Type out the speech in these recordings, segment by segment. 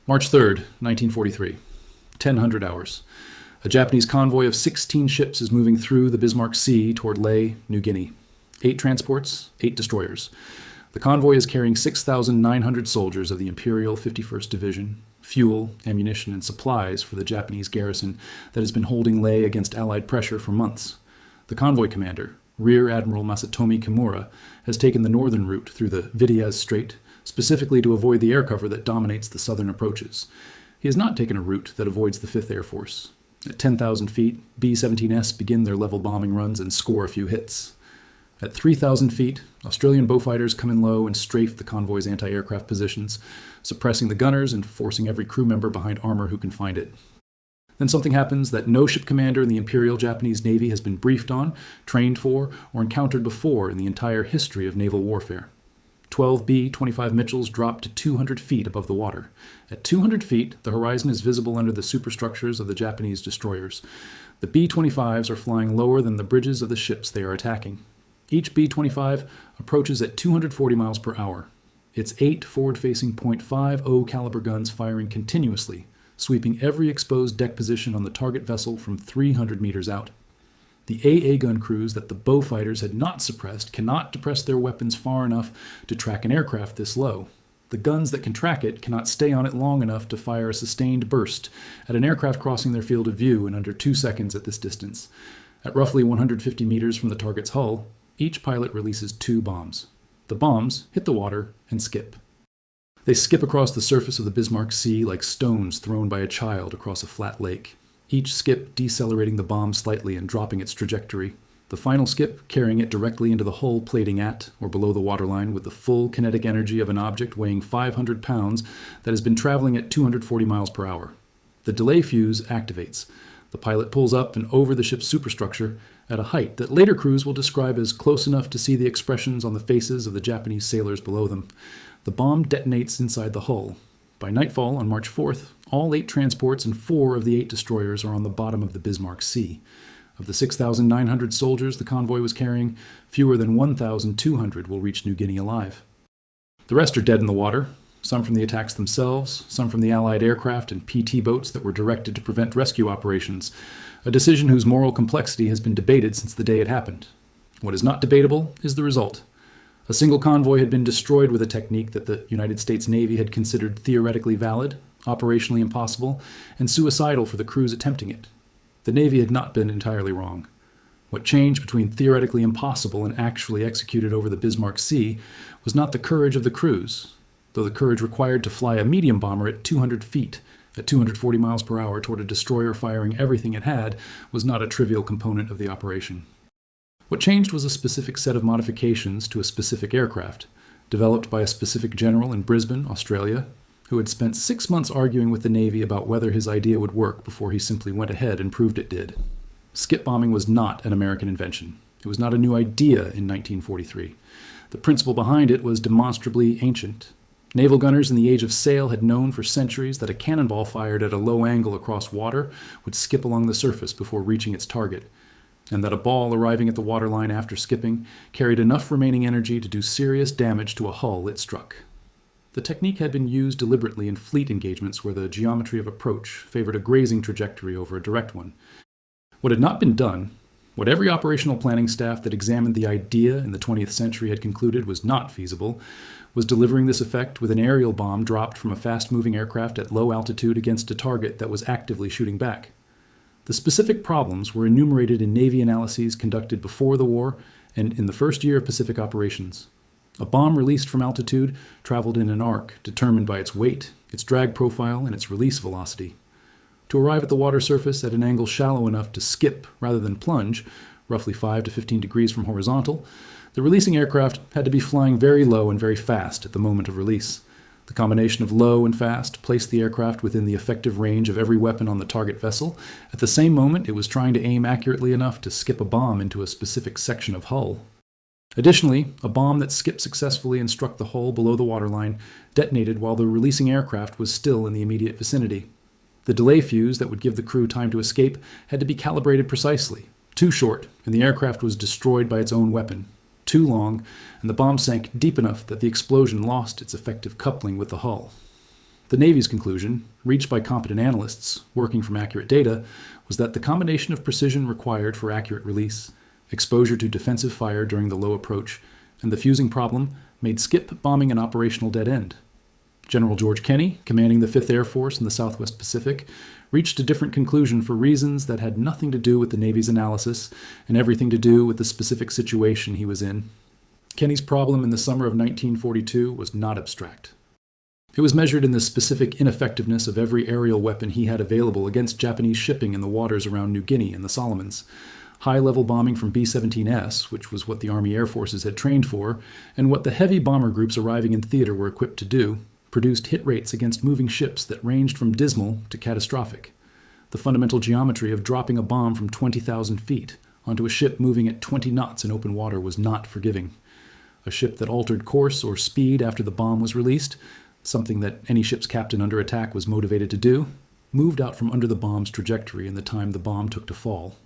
March 3rd, 1943. 1000 hours. A Japanese convoy of 16 ships is moving through the Bismarck Sea toward Lae, New Guinea. 8 transports, 8 destroyers. The convoy is carrying 6,900 soldiers of the Imperial 51st Division, fuel, ammunition, and supplies for the Japanese garrison that has been holding Lae against Allied pressure for months. The convoy commander, Rear Admiral Masatomi Kimura, has taken the northern route through the Vitiaz Strait, specifically to avoid the air cover that dominates the southern approaches. He has not taken a route that avoids the 5th Air Force. At 10,000 feet, B-17s begin their level bombing runs and score a few hits. At 3,000 feet, Australian Beaufighters come in low and strafe the convoy's anti-aircraft positions, suppressing the gunners and forcing every crew member behind armor who can find it. Then something happens that no ship commander in the Imperial Japanese Navy has been briefed on, trained for, or encountered before in the entire history of naval warfare. 12 B-25 Mitchells drop to 200 feet above the water. At 200 feet, the horizon is visible under the superstructures of the Japanese destroyers. The B-25s are flying lower than the bridges of the ships they are attacking. Each B-25 approaches at 240 miles per hour. Its 8 forward-facing .50 caliber guns firing continuously, sweeping every exposed deck position on the target vessel from 300 meters out. The AA gun crews that the Beaufighters had not suppressed cannot depress their weapons far enough to track an aircraft this low. The guns that can track it cannot stay on it long enough to fire a sustained burst at an aircraft crossing their field of view in under 2 seconds at this distance. At roughly 150 meters from the target's hull, each pilot releases 2 bombs. The bombs hit the water and skip. They skip across the surface of the Bismarck Sea like stones thrown by a child across a flat lake. Each skip decelerating the bomb slightly and dropping its trajectory. The final skip carrying it directly into the hull plating at or below the waterline with the full kinetic energy of an object weighing 500 pounds that has been traveling at 240 miles per hour. The delay fuse activates. The pilot pulls up and over the ship's superstructure at a height that later crews will describe as close enough to see the expressions on the faces of the Japanese sailors below them. The bomb detonates inside the hull. By nightfall on March 4th, all 8 transports and 4 of the 8 destroyers are on the bottom of the Bismarck Sea. Of the 6,900 soldiers the convoy was carrying, fewer than 1,200 will reach New Guinea alive. The rest are dead in the water, some from the attacks themselves, some from the Allied aircraft and PT boats that were directed to prevent rescue operations, a decision whose moral complexity has been debated since the day it happened. What is not debatable is the result. A single convoy had been destroyed with a technique that the United States Navy had considered theoretically valid, operationally impossible, and suicidal for the crews attempting it. The Navy had not been entirely wrong. What changed between theoretically impossible and actually executed over the Bismarck Sea was not the courage of the crews, though the courage required to fly a medium bomber at 200 feet, at 240 miles per hour toward a destroyer firing everything it had, was not a trivial component of the operation. What changed was a specific set of modifications to a specific aircraft, developed by a specific general in Brisbane, Australia, who had spent 6 months arguing with the Navy about whether his idea would work before he simply went ahead and proved it did. Skip bombing was not an American invention. It was not a new idea in 1943. The principle behind it was demonstrably ancient. Naval gunners in the age of sail had known for centuries that a cannonball fired at a low angle across water would skip along the surface before reaching its target, and that a ball arriving at the waterline after skipping carried enough remaining energy to do serious damage to a hull it struck. The technique had been used deliberately in fleet engagements where the geometry of approach favored a grazing trajectory over a direct one. What had not been done, what every operational planning staff that examined the idea in the 20th century had concluded was not feasible, was delivering this effect with an aerial bomb dropped from a fast-moving aircraft at low altitude against a target that was actively shooting back. The specific problems were enumerated in Navy analyses conducted before the war and in the first year of Pacific operations. A bomb released from altitude traveled in an arc determined by its weight, its drag profile, and its release velocity. To arrive at the water surface at an angle shallow enough to skip rather than plunge, roughly 5 to 15 degrees from horizontal, the releasing aircraft had to be flying very low and very fast at the moment of release. The combination of low and fast placed the aircraft within the effective range of every weapon on the target vessel. At the same moment, it was trying to aim accurately enough to skip a bomb into a specific section of hull. Additionally, a bomb that skipped successfully and struck the hull below the waterline detonated while the releasing aircraft was still in the immediate vicinity. The delay fuse that would give the crew time to escape had to be calibrated precisely. Too short, and the aircraft was destroyed by its own weapon. Too long, and the bomb sank deep enough that the explosion lost its effective coupling with the hull. The Navy's conclusion, reached by competent analysts working from accurate data, was that the combination of precision required for accurate release, exposure to defensive fire during the low approach, and the fusing problem made skip bombing an operational dead end. General George Kenney, commanding the 5th Air Force in the Southwest Pacific, reached a different conclusion for reasons that had nothing to do with the Navy's analysis and everything to do with the specific situation he was in. Kenney's problem in the summer of 1942 was not abstract. It was measured in the specific ineffectiveness of every aerial weapon he had available against Japanese shipping in the waters around New Guinea and the Solomons. High-level bombing from B-17S, which was what the Army Air Forces had trained for, and what the heavy bomber groups arriving in theater were equipped to do, produced hit rates against moving ships that ranged from dismal to catastrophic. The fundamental geometry of dropping a bomb from 20,000 feet onto a ship moving at 20 knots in open water was not forgiving. A ship that altered course or speed after the bomb was released, something that any ship's captain under attack was motivated to do, moved out from under the bomb's trajectory in the time the bomb took to fall.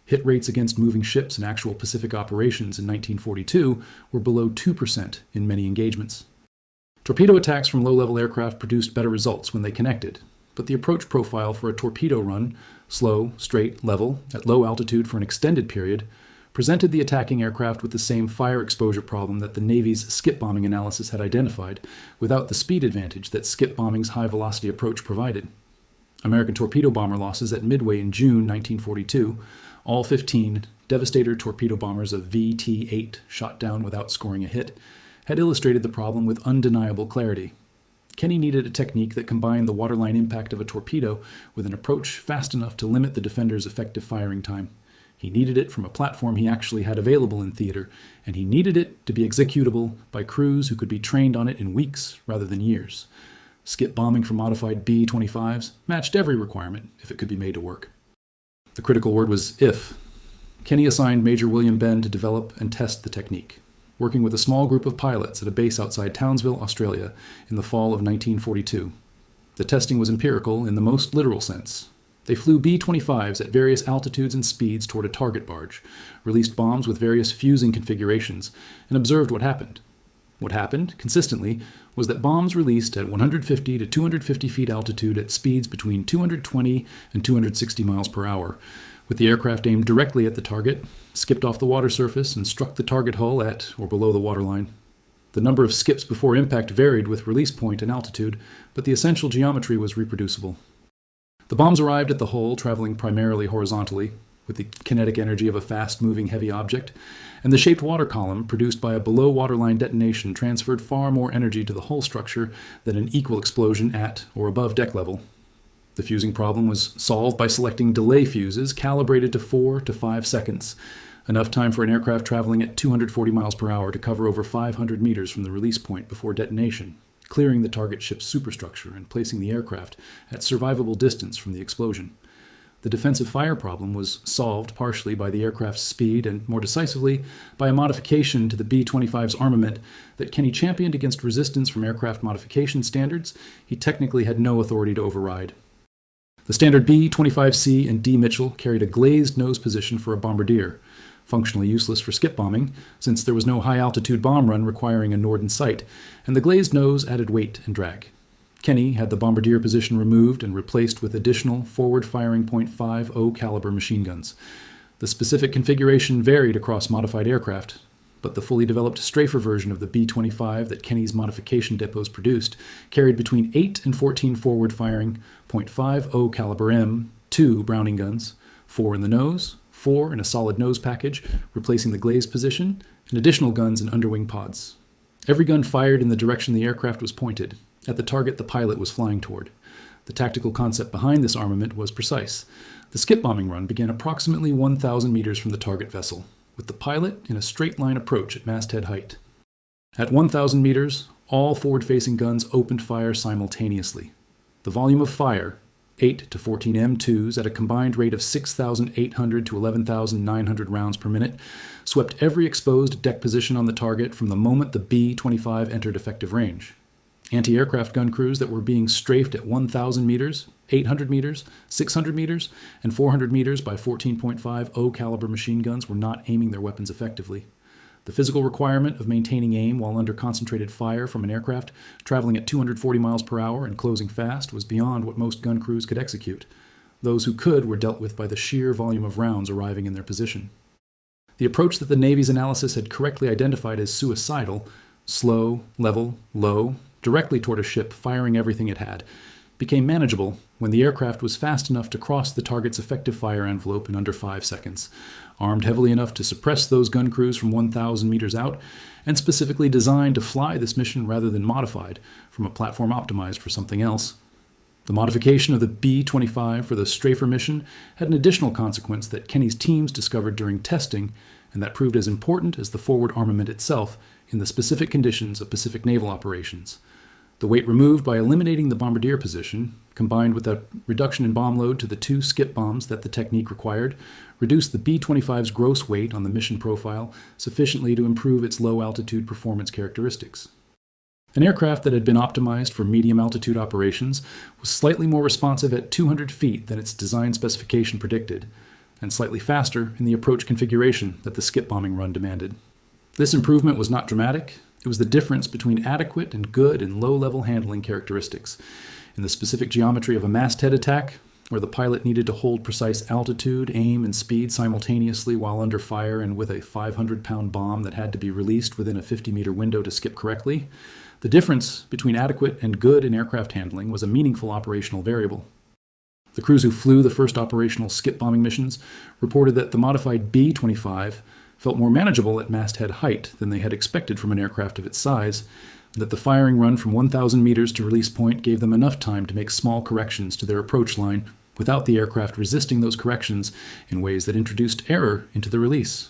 Hit rates against moving ships in actual Pacific operations in 1942 were below 2% in many engagements. Torpedo attacks from low-level aircraft produced better results when they connected, but the approach profile for a torpedo run, slow, straight, level, at low altitude for an extended period, presented the attacking aircraft with the same fire exposure problem that the Navy's skip bombing analysis had identified, without the speed advantage that skip bombing's high-velocity approach provided. American torpedo bomber losses at Midway in June 1942, all 15 Devastator torpedo bombers of VT-8 shot down without scoring a hit, had illustrated the problem with undeniable clarity. Kenney needed a technique that combined the waterline impact of a torpedo with an approach fast enough to limit the defender's effective firing time. He needed it from a platform he actually had available in theater, and he needed it to be executable by crews who could be trained on it in weeks rather than years. Skip bombing from modified B-25s matched every requirement if it could be made to work. The critical word was if. Kenney assigned Major William Benn to develop and test the technique, working with a small group of pilots at a base outside Townsville, Australia, in the fall of 1942. The testing was empirical in the most literal sense. They flew B-25s at various altitudes and speeds toward a target barge, released bombs with various fusing configurations, and observed what happened. What happened, consistently, was that bombs released at 150 to 250 feet altitude at speeds between 220 and 260 miles per hour, with the aircraft aimed directly at the target, skipped off the water surface, and struck the target hull at or below the waterline. The number of skips before impact varied with release point and altitude, but the essential geometry was reproducible. The bombs arrived at the hull, traveling primarily horizontally, with the kinetic energy of a fast-moving heavy object, and the shaped water column produced by a below-waterline detonation transferred far more energy to the hull structure than an equal explosion at or above deck level. The fusing problem was solved by selecting delay fuses calibrated to 4 to 5 seconds, enough time for an aircraft traveling at 240 miles per hour to cover over 500 meters from the release point before detonation, clearing the target ship's superstructure and placing the aircraft at survivable distance from the explosion. The defensive fire problem was solved partially by the aircraft's speed and, more decisively, by a modification to the B-25's armament that Kenney championed against resistance from aircraft modification standards he technically had no authority to override. The standard B-25C and D Mitchell carried a glazed nose position for a bombardier, functionally useless for skip bombing, since there was no high-altitude bomb run requiring a Norden sight, and the glazed nose added weight and drag. Kenney had the bombardier position removed and replaced with additional forward-firing .50 caliber machine guns. The specific configuration varied across modified aircraft, but the fully developed Strafer version of the B-25 that Kenney's modification depots produced carried between 8 and 14 forward-firing .50 caliber M2 Browning guns, 4 in the nose, 4 in a solid nose package, replacing the glazed position, and additional guns in underwing pods. Every gun fired in the direction the aircraft was pointed, at the target the pilot was flying toward. The tactical concept behind this armament was precise. The skip bombing run began approximately 1,000 meters from the target vessel, with the pilot in a straight-line approach at masthead height. At 1,000 meters, all forward-facing guns opened fire simultaneously. The volume of fire, 8 to 14 M2s at a combined rate of 6,800 to 11,900 rounds per minute, swept every exposed deck position on the target from the moment the B-25 entered effective range. Anti-aircraft gun crews that were being strafed at 1,000 meters, 800 meters, 600 meters, and 400 meters by 14.50 caliber machine guns were not aiming their weapons effectively. The physical requirement of maintaining aim while under concentrated fire from an aircraft traveling at 240 miles per hour and closing fast was beyond what most gun crews could execute. Those who could were dealt with by the sheer volume of rounds arriving in their position. The approach that the Navy's analysis had correctly identified as suicidal, slow, level, low, directly toward a ship firing everything it had, became manageable when the aircraft was fast enough to cross the target's effective fire envelope in under 5 seconds, armed heavily enough to suppress those gun crews from 1,000 meters out, and specifically designed to fly this mission rather than modified from a platform optimized for something else. The modification of the B-25 for the strafer mission had an additional consequence that Kenney's teams discovered during testing, and that proved as important as the forward armament itself in the specific conditions of Pacific naval operations. The weight removed by eliminating the bombardier position, combined with a reduction in bomb load to the 2 skip bombs that the technique required, reduced the B-25's gross weight on the mission profile sufficiently to improve its low-altitude performance characteristics. An aircraft that had been optimized for medium-altitude operations was slightly more responsive at 200 feet than its design specification predicted, and slightly faster in the approach configuration that the skip bombing run demanded. This improvement was not dramatic. It was the difference between adequate and good and low-level handling characteristics. In the specific geometry of a masthead attack, where the pilot needed to hold precise altitude, aim, and speed simultaneously while under fire and with a 500-pound bomb that had to be released within a 50-meter window to skip correctly, the difference between adequate and good in aircraft handling was a meaningful operational variable. The crews who flew the first operational skip bombing missions reported that the modified B-25 felt more manageable at masthead height than they had expected from an aircraft of its size, and that the firing run from 1,000 meters to release point gave them enough time to make small corrections to their approach line without the aircraft resisting those corrections in ways that introduced error into the release.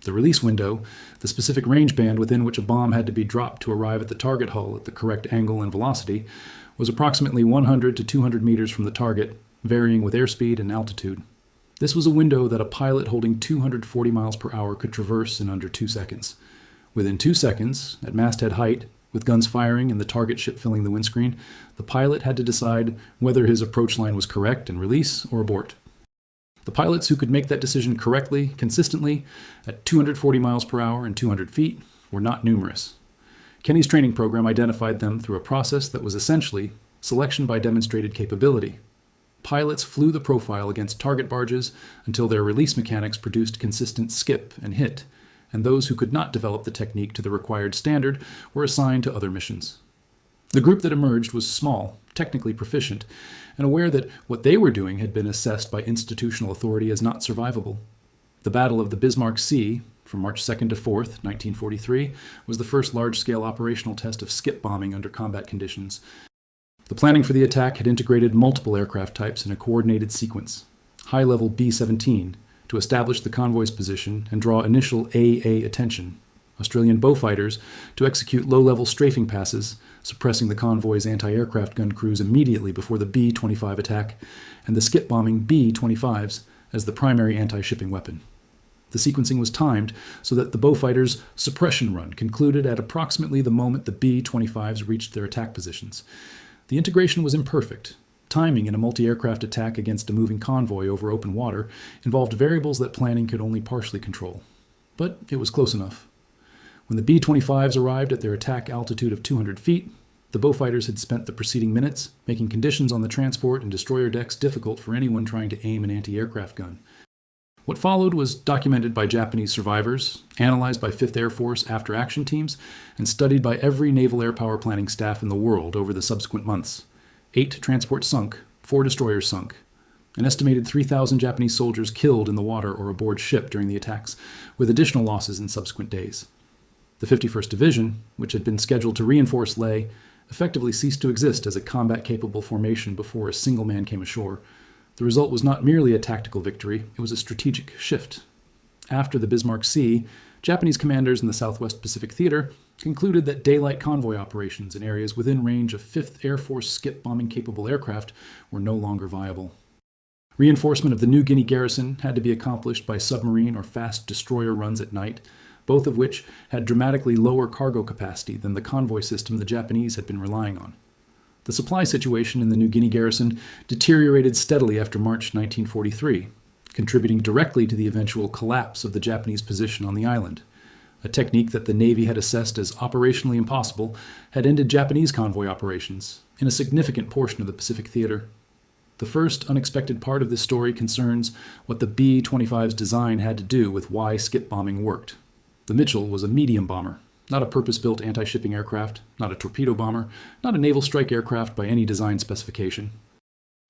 The release window, the specific range band within which a bomb had to be dropped to arrive at the target hull at the correct angle and velocity, was approximately 100 to 200 meters from the target, varying with airspeed and altitude. This was a window that a pilot holding 240 miles per hour could traverse in under 2 seconds. Within 2 seconds, at masthead height, with guns firing and the target ship filling the windscreen, the pilot had to decide whether his approach line was correct and release or abort. The pilots who could make that decision correctly, consistently, at 240 miles per hour and 200 feet, were not numerous. Kenney's training program identified them through a process that was essentially selection by demonstrated capability. Pilots flew the profile against target barges until their release mechanics produced consistent skip and hit, and those who could not develop the technique to the required standard were assigned to other missions. The group that emerged was small, technically proficient, and aware that what they were doing had been assessed by institutional authority as not survivable. The Battle of the Bismarck Sea, from March 2nd to 4th, 1943, was the first large-scale operational test of skip bombing under combat conditions. The planning for the attack had integrated multiple aircraft types in a coordinated sequence. High-level B-17 to establish the convoy's position and draw initial AA attention. Australian Beaufighters to execute low-level strafing passes, suppressing the convoy's anti-aircraft gun crews immediately before the B-25 attack, and the skip-bombing B-25s as the primary anti-shipping weapon. The sequencing was timed so that the Beaufighters' suppression run concluded at approximately the moment the B-25s reached their attack positions. The integration was imperfect. Timing in a multi-aircraft attack against a moving convoy over open water involved variables that planning could only partially control. But it was close enough. When the B-25s arrived at their attack altitude of 200 feet, the Beaufighters had spent the preceding minutes making conditions on the transport and destroyer decks difficult for anyone trying to aim an anti-aircraft gun. What followed was documented by Japanese survivors, analyzed by 5th Air Force after-action teams, and studied by every naval air power planning staff in the world over the subsequent months. 8 transports sunk, 4 destroyers sunk. An estimated 3,000 Japanese soldiers killed in the water or aboard ship during the attacks, with additional losses in subsequent days. The 51st Division, which had been scheduled to reinforce Leh, effectively ceased to exist as a combat-capable formation before a single man came ashore. The result was not merely a tactical victory, it was a strategic shift. After the Bismarck Sea, Japanese commanders in the Southwest Pacific Theater concluded that daylight convoy operations in areas within range of 5th Air Force skip bombing-capable aircraft were no longer viable. Reinforcement of the New Guinea garrison had to be accomplished by submarine or fast destroyer runs at night, both of which had dramatically lower cargo capacity than the convoy system the Japanese had been relying on. The supply situation in the New Guinea garrison deteriorated steadily after March 1943, contributing directly to the eventual collapse of the Japanese position on the island. A technique that the Navy had assessed as operationally impossible had ended Japanese convoy operations in a significant portion of the Pacific theater. The first unexpected part of this story concerns what the B-25's design had to do with why skip bombing worked. The Mitchell was a medium bomber, not a purpose-built anti-shipping aircraft, not a torpedo bomber, not a naval strike aircraft by any design specification.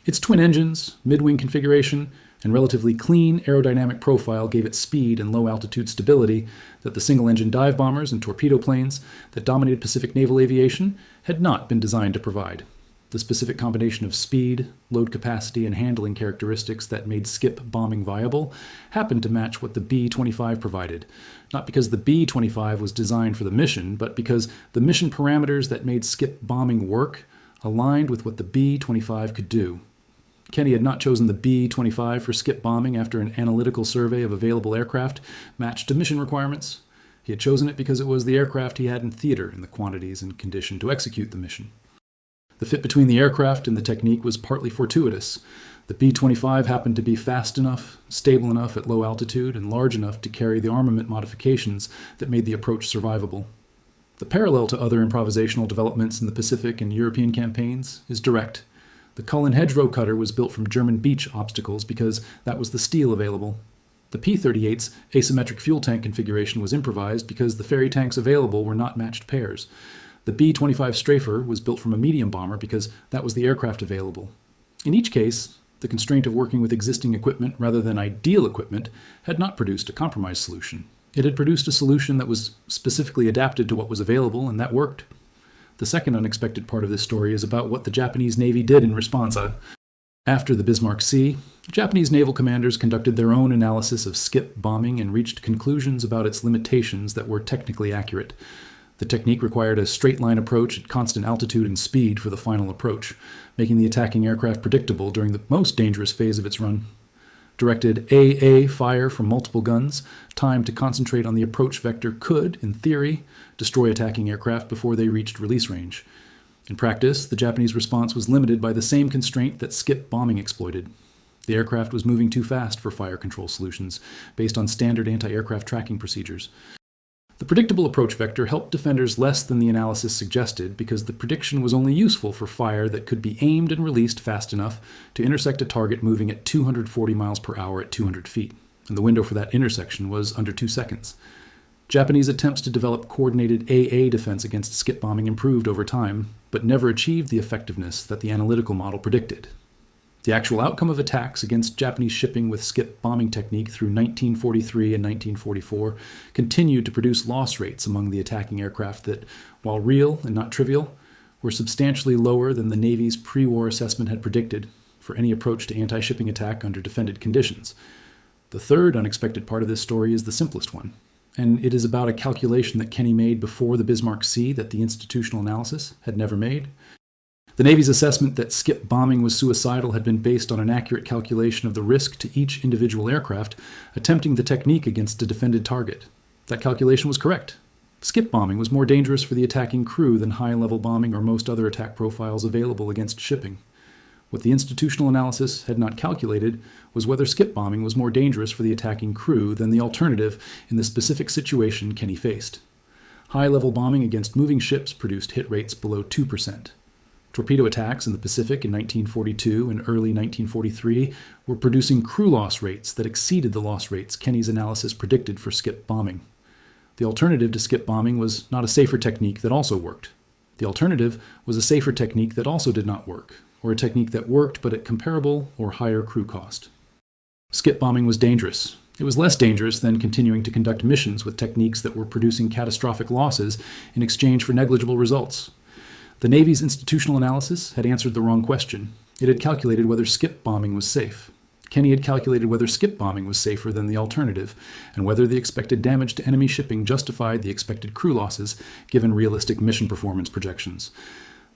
Its twin engines, mid-wing configuration, and relatively clean aerodynamic profile gave it speed and low-altitude stability that the single-engine dive bombers and torpedo planes that dominated Pacific naval aviation had not been designed to provide. The specific combination of speed, load capacity, and handling characteristics that made skip bombing viable happened to match what the B-25 provided, not because the B-25 was designed for the mission, but because the mission parameters that made skip bombing work aligned with what the B-25 could do. Kenney had not chosen the B-25 for skip bombing after an analytical survey of available aircraft matched to mission requirements. He had chosen it because it was the aircraft he had in theater in the quantities and condition to execute the mission. The fit between the aircraft and the technique was partly fortuitous. The B-25 happened to be fast enough, stable enough at low altitude, and large enough to carry the armament modifications that made the approach survivable. The parallel to other improvisational developments in the Pacific and European campaigns is direct. The Cullen hedgerow cutter was built from German beach obstacles because that was the steel available. The P-38's asymmetric fuel tank configuration was improvised because the ferry tanks available were not matched pairs. The B-25 Strafer was built from a medium bomber because that was the aircraft available. In each case, the constraint of working with existing equipment rather than ideal equipment had not produced a compromise solution. It had produced a solution that was specifically adapted to what was available, and that worked. The second unexpected part of this story is about what the Japanese Navy did in response. After the Bismarck Sea, Japanese naval commanders conducted their own analysis of skip bombing and reached conclusions about its limitations that were technically accurate. The technique required a straight-line approach at constant altitude and speed for the final approach, making the attacking aircraft predictable during the most dangerous phase of its run. Directed AA fire from multiple guns, timed to concentrate on the approach vector could, in theory, destroy attacking aircraft before they reached release range. In practice, the Japanese response was limited by the same constraint that skip bombing exploited. The aircraft was moving too fast for fire control solutions, based on standard anti-aircraft tracking procedures. The predictable approach vector helped defenders less than the analysis suggested because the prediction was only useful for fire that could be aimed and released fast enough to intersect a target moving at 240 miles per hour at 200 feet, and the window for that intersection was under 2 seconds. Japanese attempts to develop coordinated AA defense against skip bombing improved over time, but never achieved the effectiveness that the analytical model predicted. The actual outcome of attacks against Japanese shipping with skip bombing technique through 1943 and 1944 continued to produce loss rates among the attacking aircraft that, while real and not trivial, were substantially lower than the Navy's pre-war assessment had predicted for any approach to anti-shipping attack under defended conditions. The third unexpected part of this story is the simplest one, and it is about a calculation that Kenney made before the Bismarck Sea that the institutional analysis had never made. The Navy's assessment that skip bombing was suicidal had been based on an accurate calculation of the risk to each individual aircraft attempting the technique against a defended target. That calculation was correct. Skip bombing was more dangerous for the attacking crew than high-level bombing or most other attack profiles available against shipping. What the institutional analysis had not calculated was whether skip bombing was more dangerous for the attacking crew than the alternative in the specific situation Kenney faced. High-level bombing against moving ships produced hit rates below 2%. Torpedo attacks in the Pacific in 1942 and early 1943 were producing crew loss rates that exceeded the loss rates Kenney's analysis predicted for skip bombing. The alternative to skip bombing was not a safer technique that also worked. The alternative was a safer technique that also did not work, or a technique that worked but at comparable or higher crew cost. Skip bombing was dangerous. It was less dangerous than continuing to conduct missions with techniques that were producing catastrophic losses in exchange for negligible results. The Navy's institutional analysis had answered the wrong question. It had calculated whether skip bombing was safe. Kenney had calculated whether skip bombing was safer than the alternative, and whether the expected damage to enemy shipping justified the expected crew losses given realistic mission performance projections.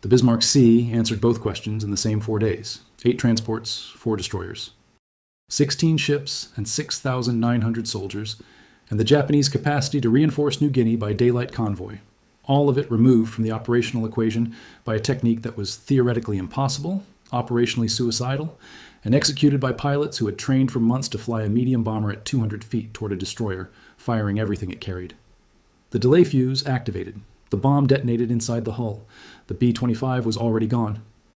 The Bismarck Sea answered both questions in the same 4 days. 8 transports, 4 destroyers. 16 ships and 6,900 soldiers, and the Japanese capacity to reinforce New Guinea by daylight convoy. All of it removed from the operational equation by a technique that was theoretically impossible, operationally suicidal, and executed by pilots who had trained for months to fly a medium bomber at 200 feet toward a destroyer, firing everything it carried. The delay fuse activated. The bomb detonated inside the hull. The B-25 was already gone.